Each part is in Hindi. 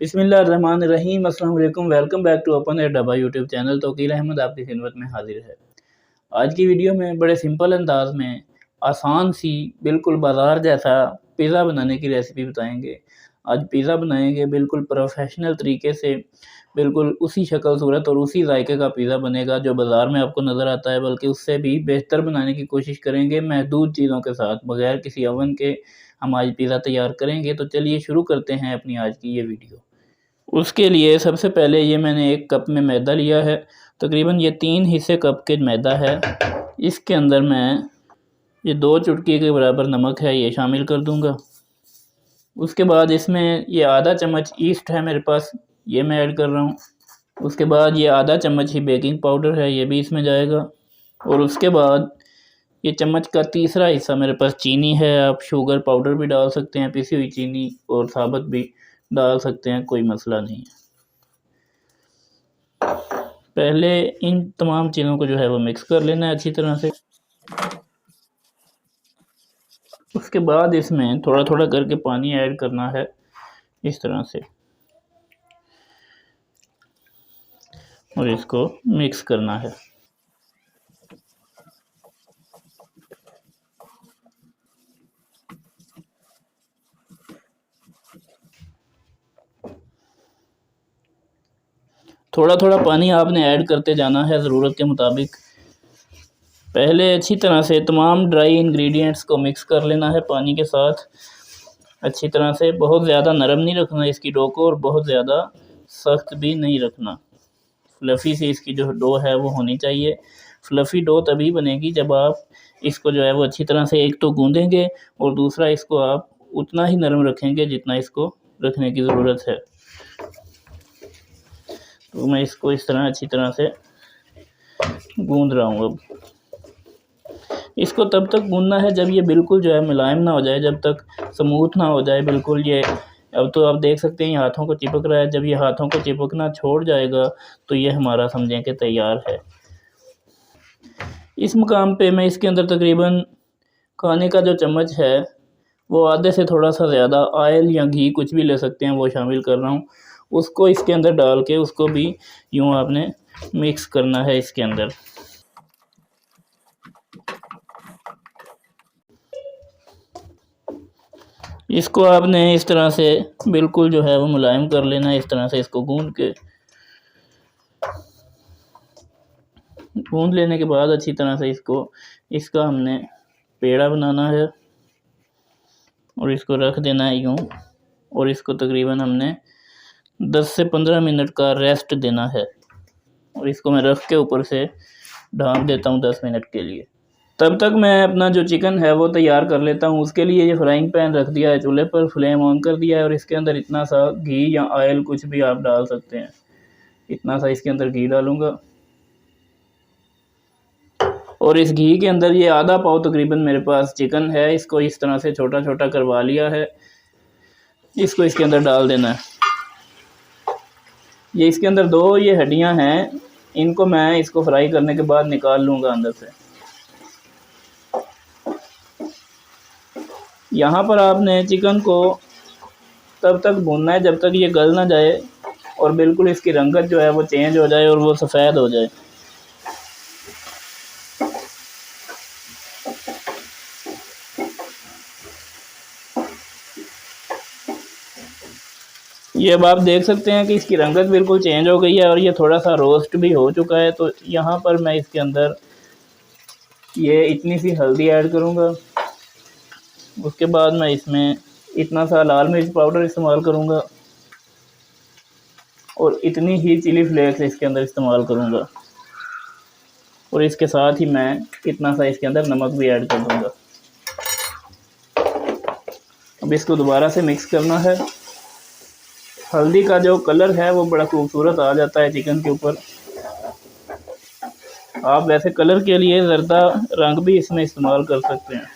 बिस्मिल्लाहिर्रहमानिर्रहीम। अस्सलाम वालेकुम। वेलकम बैक टू अपन एट डबा यूट्यूब चैनल। तौकीर अहमद आपकी खिदमत में हाजिर है। आज की वीडियो में बड़े सिंपल अंदाज में आसान सी बिल्कुल बाज़ार जैसा पिज़्ज़ा बनाने की रेसिपी बताएंगे। आज पिज़्ज़ा बनाएंगे बिल्कुल प्रोफेशनल तरीके से, बिल्कुल उसी शक्ल सूरत और उसी जायके का पिज़्ज़ा बनेगा जो बाज़ार में आपको नज़र आता है, बल्कि उससे भी बेहतर बनाने की कोशिश करेंगे महदूद चीज़ों के साथ, बगैर किसी ओवन के हम आज पिज़्ज़ा तैयार करेंगे। तो चलिए शुरू करते हैं अपनी आज की ये वीडियो। उसके लिए सबसे पहले ये मैंने एक कप में मैदा लिया है, तकरीबन ये 3 हिस्से कप के मैदा है। इसके अंदर मैं ये 2 चुटकी के बराबर नमक है ये शामिल कर दूंगा। उसके बाद इसमें ये आधा चम्मच ईस्ट है मेरे पास, ये मैं ऐड कर रहा हूँ। उसके बाद ये आधा चम्मच ही बेकिंग पाउडर है, ये भी इसमें जाएगा। और उसके बाद ये चम्मच का तीसरा हिस्सा मेरे पास चीनी है। आप शुगर पाउडर भी डाल सकते हैं, पिसी हुई चीनी, और साबुत भी डाल सकते हैं, कोई मसला नहीं है। पहले इन तमाम चीज़ों को जो है वो मिक्स कर लेना है अच्छी तरह से। उसके बाद इसमें थोड़ा थोड़ा करके पानी ऐड करना है इस तरह से, और इसको मिक्स करना है। थोड़ा थोड़ा पानी आपने ऐड करते जाना है ज़रूरत के मुताबिक। पहले अच्छी तरह से तमाम ड्राई इंग्रेडिएंट्स को मिक्स कर लेना है पानी के साथ अच्छी तरह से। बहुत ज़्यादा नरम नहीं रखना इसकी डो को, और बहुत ज़्यादा सख्त भी नहीं रखना। फ्लफ़ी सी इसकी जो डो है वो होनी चाहिए। फ्लफ़ी डो तभी बनेगी जब आप इसको जो है वो अच्छी तरह से एक तो गूँधेंगे, और दूसरा इसको आप उतना ही नरम रखेंगे जितना इसको रखने की ज़रूरत है। तो मैं इसको इस तरह अच्छी तरह से गूँध रहा हूँ। अब इसको तब तक गूँधना है जब ये बिल्कुल जो है मुलायम ना हो जाए, जब तक स्मूथ ना हो जाए बिल्कुल ये। अब तो आप देख सकते हैं ये हाथों को चिपक रहा है। जब ये हाथों को चिपकना छोड़ जाएगा तो ये हमारा समझें कि तैयार है। इस मुकाम पे मैं इसके अंदर तकरीबन खाने का जो चम्मच है वो आधे से थोड़ा सा ज़्यादा ऑयल या घी कुछ भी ले सकते हैं, वो शामिल कर रहा हूँ। उसको इसके अंदर डाल के उसको भी यूँ आपने मिक्स करना है इसके अंदर। इसको आपने इस तरह से बिल्कुल जो है वो मुलायम कर लेना है। इस तरह से इसको गूँध लेने के बाद अच्छी तरह से इसका हमने पेड़ा बनाना है, और इसको रख देना है यूँ। और इसको तकरीबन हमने 10 से 15 मिनट का रेस्ट देना है, और इसको मैं रख के ऊपर से ढाँप देता हूँ 10 मिनट के लिए। तब तक मैं अपना जो चिकन है वो तैयार कर लेता हूँ। उसके लिए ये फ्राइंग पैन रख दिया है चूल्हे पर, फ्लेम ऑन कर दिया है, और इसके अंदर इतना सा घी या ऑयल कुछ भी आप डाल सकते हैं, इतना सा इसके अंदर घी डालूँगा। और इस घी के अंदर ये आधा पाव तकरीबन मेरे पास चिकन है, इसको इस तरह से छोटा छोटा करवा लिया है। इसको इसके अंदर डाल देना है। ये इसके अंदर 2 ये हड्डियां हैं, इनको मैं इसको फ्राई करने के बाद निकाल लूँगा अंदर से। यहाँ पर आपने चिकन को तब तक भूनना है जब तक ये गल ना जाए, और बिल्कुल इसकी रंगत जो है वो चेंज हो जाए और वो सफ़ेद हो जाए। ये अब आप देख सकते हैं कि इसकी रंगत बिल्कुल चेंज हो गई है, और ये थोड़ा सा रोस्ट भी हो चुका है। तो यहाँ पर मैं इसके अंदर ये इतनी सी हल्दी ऐड करूँगा। उसके बाद मैं इसमें इतना सा लाल मिर्च पाउडर इस्तेमाल करूँगा, और इतनी ही चिली फ्लेक्स इसके अंदर इस्तेमाल करूँगा, और इसके साथ ही मैं इतना सा इसके अंदर नमक भी ऐड कर दूँगा। अब इसको दोबारा से मिक्स करना है। हल्दी का जो कलर है वो बड़ा खूबसूरत आ जाता है चिकन के ऊपर। आप वैसे कलर के लिए ज़र्दा रंग भी इसमें इस्तेमाल कर सकते हैं।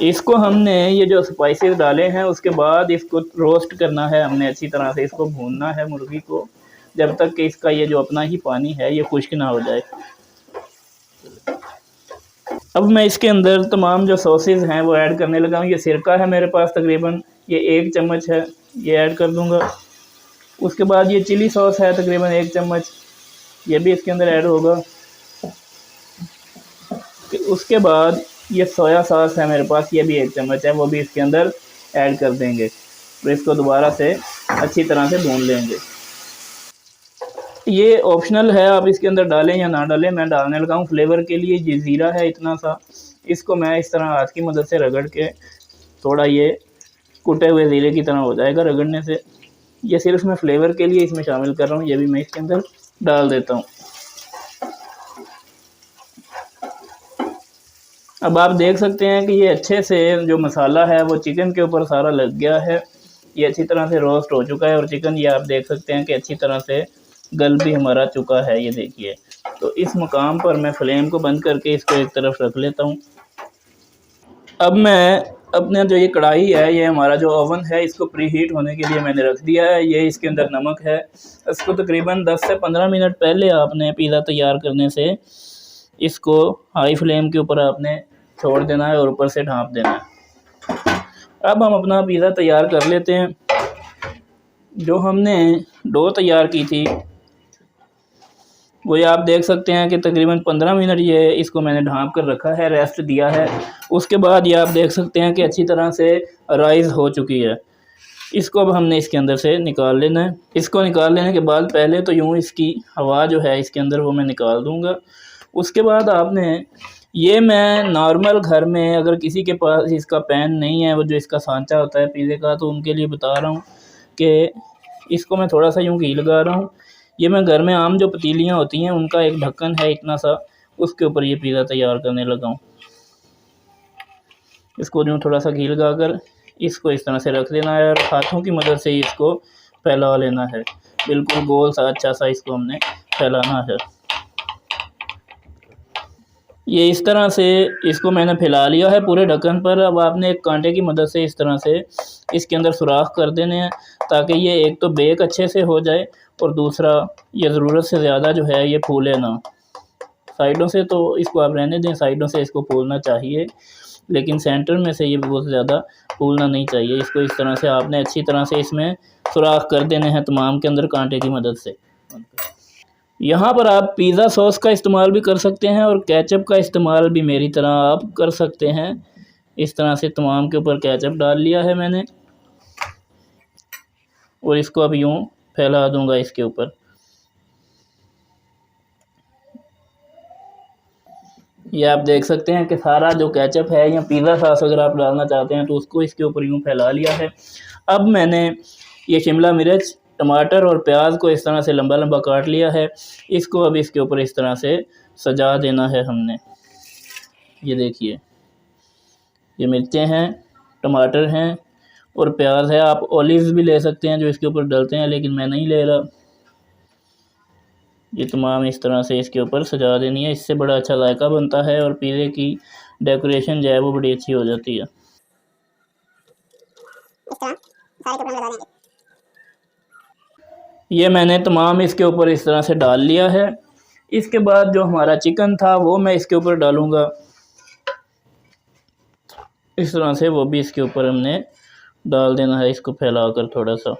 इसको हमने ये जो स्पाइसेस डाले हैं उसके बाद इसको रोस्ट करना है हमने, अच्छी तरह से इसको भूनना है मुर्गी को, जब तक कि इसका ये जो अपना ही पानी है ये खुश्क ना हो जाए। अब मैं इसके अंदर तमाम जो सॉसेज हैं वो ऐड करने लगा हूँ। ये सिरका है मेरे पास तकरीबन ये 1 चम्मच है, ये ऐड कर दूँगा। उसके बाद ये चिली सॉस है तकरीबन 1 चम्मच, ये भी इसके अंदर ऐड होगा। फिर उसके बाद ये सोया सॉस है मेरे पास, ये भी 1 चम्मच है, वो भी इसके अंदर ऐड कर देंगे। तो इसको दोबारा से अच्छी तरह से भून लेंगे। ये ऑप्शनल है, आप इसके अंदर डालें या ना डालें, मैं डालने लगा हूँ फ्लेवर के लिए। ये ज़ीरा है इतना सा, इसको मैं इस तरह हाथ की मदद से रगड़ के थोड़ा ये कुटे हुए ज़ीरे की तरह हो जाएगा रगड़ने से। ये सिर्फ मैं फ्लेवर के लिए इसमें शामिल कर रहा हूँ, ये भी मैं इसके अंदर डाल देता हूँ। अब आप देख सकते हैं कि ये अच्छे से जो मसाला है वो चिकन के ऊपर सारा लग गया है। ये अच्छी तरह से रोस्ट हो चुका है और चिकन ये आप देख सकते हैं कि अच्छी तरह से गल भी हमारा चुका है, ये देखिए। तो इस मुकाम पर मैं फ्लेम को बंद करके इसको एक तरफ रख लेता हूँ। अब मैं अपने जो ये कढ़ाई है, ये हमारा जो ओवन है, इसको प्री हीट होने के लिए मैंने रख दिया है। ये इसके अंदर नमक है, इसको तकरीबन 10 से 15 मिनट पहले आपने पिज़्ज़ा तैयार करने से इसको हाई फ्लेम के ऊपर आपने छोड़ देना है और ऊपर से ढाँप देना है। अब हम अपना पिज़्ज़ा तैयार कर लेते हैं। जो हमने डो तैयार की थी वो ये आप देख सकते हैं कि तकरीबन 15 मिनट ये इसको मैंने ढाँप कर रखा है, रेस्ट दिया है। उसके बाद ये आप देख सकते हैं कि अच्छी तरह से राइज़ हो चुकी है। इसको अब हमने इसके अंदर से निकाल लेना है। इसको निकाल लेने के बाद पहले तो यूँ इसकी हवा जो है इसके अंदर वो मैं निकाल दूँगा। उसके बाद आपने ये मैं नॉर्मल घर में अगर किसी के पास इसका पैन नहीं है, वो जो इसका सांचा होता है पिज़्ज़े का, तो उनके लिए बता रहा हूँ कि इसको मैं थोड़ा सा यूँ घी लगा रहा हूँ। ये मैं घर में आम जो पतीलियाँ होती हैं उनका एक ढक्कन है इतना सा, उसके ऊपर ये पिज़्ज़ा तैयार करने लगा हूँ। इसको यूँ थोड़ा सा घी लगा कर इसको इस तरह से रख देना है और हाथों की मदद से इसको फैला लेना है। बिल्कुल गोल सा अच्छा सा इसको हमने फैलाना है। ये इस तरह से इसको मैंने फैला लिया है पूरे ढक्कन पर। अब आपने एक कांटे की मदद से इस तरह से इसके अंदर सुराख कर देने हैं ताकि ये एक तो बेक अच्छे से हो जाए और दूसरा ये ज़रूरत से ज़्यादा जो है ये फूले ना। साइडों से तो इसको आप रहने दें, साइडों से इसको फूलना चाहिए, लेकिन सेंटर में से ये बहुत ज़्यादा फूलना नहीं चाहिए। इसको इस तरह से आपने अच्छी तरह से इसमें सुराख कर देने हैं तमाम के अंदर कांटे की मदद से। यहाँ पर आप पिज़्ज़ा सॉस का इस्तेमाल भी कर सकते हैं और केचप का इस्तेमाल भी मेरी तरह आप कर सकते हैं। इस तरह से तमाम के ऊपर केचप डाल लिया है मैंने और इसको अब यूँ फैला दूँगा इसके ऊपर। ये आप देख सकते हैं कि सारा जो केचप है या पिज़्ज़ा सॉस अगर आप डालना चाहते हैं तो उसको इसके ऊपर यूँ फैला लिया है। अब मैंने ये शिमला मिर्च, टमाटर और प्याज को इस तरह से लंबा लंबा काट लिया है। इसको अब इसके ऊपर इस तरह से सजा देना है हमने। ये देखिए, ये मिर्चें हैं, टमाटर हैं और प्याज है। आप ऑलिव्स भी ले सकते हैं जो इसके ऊपर डलते हैं, लेकिन मैं नहीं ले रहा। ये तमाम इस तरह से इसके ऊपर सजा देनी है, इससे बड़ा अच्छा जायका बनता है और पिज़्ज़े की डेकोरेशन जो है वो बड़ी अच्छी हो जाती है। ये मैंने तमाम इसके ऊपर इस तरह से डाल लिया है। इसके बाद जो हमारा चिकन था वो मैं इसके ऊपर डालूँगा। इस तरह से वो भी इसके ऊपर हमने डाल देना है, इसको फैलाकर थोड़ा सा।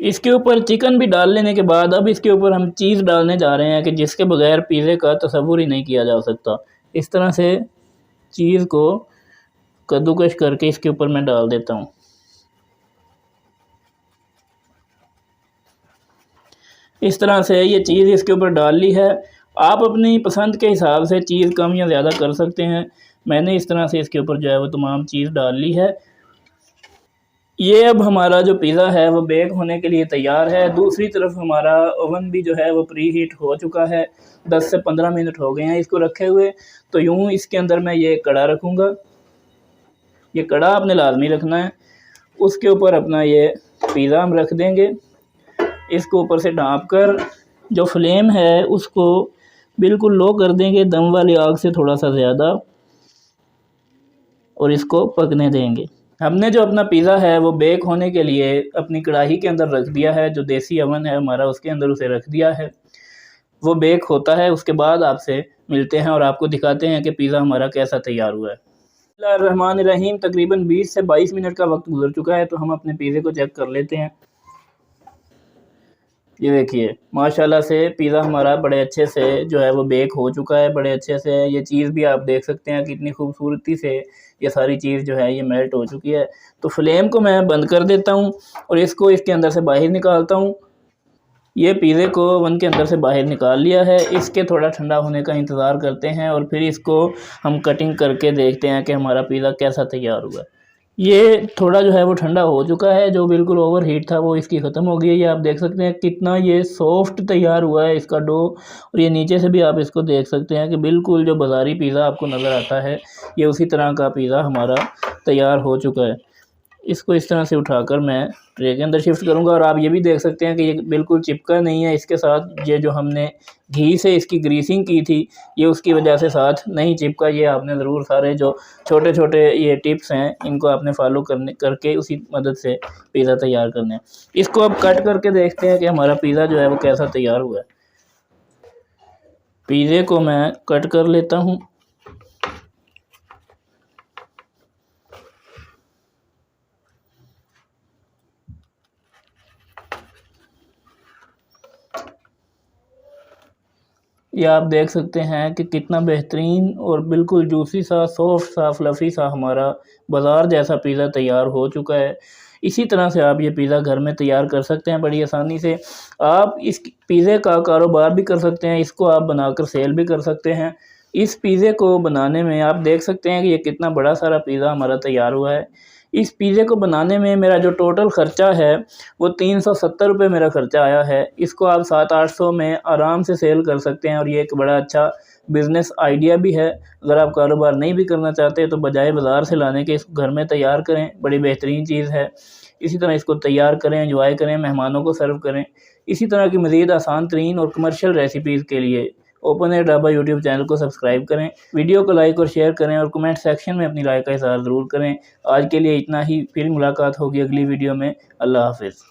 इसके ऊपर चिकन भी डाल लेने के बाद अब इसके ऊपर हम चीज़ डालने जा रहे हैं कि जिसके बगैर पिज़्ज़े का तसव्वुर ही नहीं किया जा सकता। इस तरह से चीज़ को कद्दूकश करके इसके ऊपर मैं डाल देता हूँ। इस तरह से ये चीज़ इसके ऊपर डाल ली है। आप अपनी पसंद के हिसाब से चीज़ कम या ज़्यादा कर सकते हैं। मैंने इस तरह से इसके ऊपर जो है वो तमाम चीज़ डाल ली है। ये अब हमारा जो पिज़्ज़ा है वो बेक होने के लिए तैयार है। दूसरी तरफ हमारा ओवन भी जो है वो प्री हीट हो चुका है। 10 से 15 मिनट हो गए हैं इसको रखे हुए। तो यूँ इसके अंदर मैं ये कड़ा रखूँगा। ये कड़ा आपने लाजमी रखना है। उसके ऊपर अपना ये पिज़्ज़ा हम रख देंगे। इसको ऊपर से ढाँप कर जो फ्लेम है उसको बिल्कुल लो कर देंगे, दम वाली आग से थोड़ा सा ज़्यादा, और इसको पकने देंगे। हमने जो अपना पिज़्ज़ा है वो बेक होने के लिए अपनी कढ़ाई के अंदर रख दिया है। जो देसी ओवन है हमारा उसके अंदर उसे रख दिया है। वो बेक होता है उसके बाद आपसे मिलते हैं और आपको दिखाते हैं कि पिज़्ज़ा हमारा कैसा तैयार हुआ है। बिस्मिल्लाहिर्रहमानिर्रहीम, तकरीबन 20 से 22 मिनट का वक्त गुजर चुका है, तो हम अपने पिज़्ज़े को चेक कर लेते हैं। ये देखिए माशाल्लाह से पिज़्ज़ा हमारा बड़े अच्छे से जो है वो बेक हो चुका है, बड़े अच्छे से। ये चीज़ भी आप देख सकते हैं कितनी खूबसूरती से ये सारी चीज़ जो है ये मेल्ट हो चुकी है। तो फ्लेम को मैं बंद कर देता हूँ और इसको इसके अंदर से बाहर निकालता हूँ। ये पिज़्ज़े को ओवन के अंदर से बाहर निकाल लिया है। इसके थोड़ा ठंडा होने का इंतज़ार करते हैं और फिर इसको हम कटिंग करके देखते हैं कि हमारा पिज़्ज़ा कैसा तैयार हुआ है। ये थोड़ा जो है वो ठंडा हो चुका है, जो बिल्कुल ओवर हीट था वो इसकी ख़त्म हो गई है। ये आप देख सकते हैं कितना ये सॉफ्ट तैयार हुआ है इसका डो, और ये नीचे से भी आप इसको देख सकते हैं कि बिल्कुल जो बाज़ारी पिज़्ज़ा आपको नज़र आता है ये उसी तरह का पिज़्ज़ा हमारा तैयार हो चुका है। इसको इस तरह से उठाकर मैं ट्रे के अंदर शिफ्ट करूँगा और आप ये भी देख सकते हैं कि ये बिल्कुल चिपका नहीं है इसके साथ। ये जो हमने घी से इसकी ग्रीसिंग की थी ये उसकी वजह से साथ नहीं चिपका। ये आपने ज़रूर सारे जो छोटे-छोटे ये टिप्स हैं इनको आपने फॉलो करके उसी मदद से पिज़्ज़ा तैयार करना है। इसको अब कट करके देखते हैं कि हमारा पिज़्ज़ा जो है वो कैसा तैयार हुआ है। पिज़्ज़े को मैं कट कर लेता हूँ। ये आप देख सकते हैं कि कितना बेहतरीन और बिल्कुल जूसी सा, सॉफ्ट सा, फ्लफ़ी सा हमारा बाज़ार जैसा पिज़्ज़ा तैयार हो चुका है। इसी तरह से आप ये पिज़्ज़ा घर में तैयार कर सकते हैं बड़ी आसानी से। आप इस पिज़्ज़े का कारोबार भी कर सकते हैं, इसको आप बनाकर सेल भी कर सकते हैं। इस पिज़्ज़े को बनाने में आप देख सकते हैं कि ये कितना बड़ा सारा पिज़्ज़ा हमारा तैयार हुआ है। इस पिज़्ज़े को बनाने में मेरा जो टोटल ख़र्चा है वो 370 रुपये मेरा ख़र्चा आया है। इसको आप 700-800 में आराम से सेल कर सकते हैं और ये एक बड़ा अच्छा बिज़नेस आइडिया भी है। अगर आप कारोबार नहीं भी करना चाहते तो बजाय बाज़ार से लाने के इसको घर में तैयार करें, बड़ी बेहतरीन चीज़ है। इसी तरह इसको तैयार करें, एंजॉय करें, मेहमानों को सर्व करें। इसी तरह की मज़ीद आसान तरीन और कमर्शियल रेसिपीज़ के लिए open air dhaba YouTube channel को सब्सक्राइब करें, वीडियो को लाइक और शेयर करें और कमेंट सेक्शन में अपनी राय का इज़हार ज़रूर करें। आज के लिए इतना ही, फिर मुलाकात होगी अगली वीडियो में। अल्लाह हाफ़िज़।